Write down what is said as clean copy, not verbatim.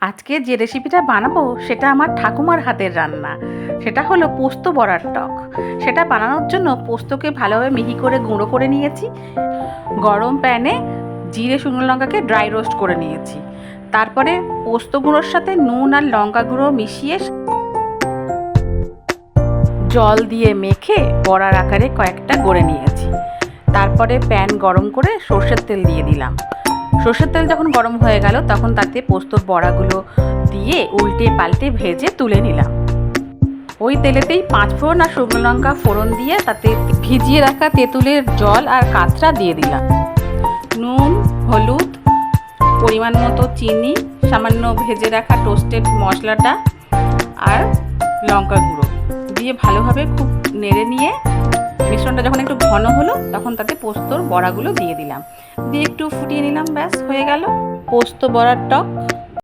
আজকে যে রেসিপিটা বানাবো সেটা আমার ঠাকুমার হাতের রান্না। সেটা হলো পোস্ত বড়ার টক। সেটা বানানোর জন্য পোস্তকে ভালোভাবে মিহি করে গুঁড়ো করে নিয়েছি। গরম প্যানে জিরে শুকনো লঙ্কাকে ড্রাই রোস্ট করে নিয়েছি। তারপরে পোস্ত গুঁড়োর সাথে নুন আর লঙ্কা গুঁড়ো মিশিয়ে জল দিয়ে মেখে বড়ার আকারে কয়েকটা গড়ে নিয়েছি। তারপরে প্যান গরম করে সর্ষের তেল দিয়ে দিলাম। সর্ষের তেল যখন গরম হয়ে গেল তখন তাতে পোস্তর বড়াগুলো দিয়ে উল্টে পাল্টে ভেজে তুলে নিলাম। ওই তেলেতেই 5 ফোড়ন আর শুকনো লঙ্কা ফোড়ন দিয়ে তাতে ভিজিয়ে রাখা তেঁতুলের জল আর কাঁচরা দিয়ে দিলাম। নুন, হলুদ, পরিমাণ মতো চিনি, সামান্য ভেজে রাখা টোস্টেড মশলাটা আর লঙ্কা গুঁড়ো দিয়ে ভালোভাবে খুব নেড়ে নিয়ে মিশ্রণটা যখন একটু ঘন হলো তখন তাতে পোস্তর বড়াগুলো দিয়ে দিলাম। দিয়ে একটু ফুটিয়ে নিলাম, ব্যাস হয়ে গেল পোস্ত বড়ার টক।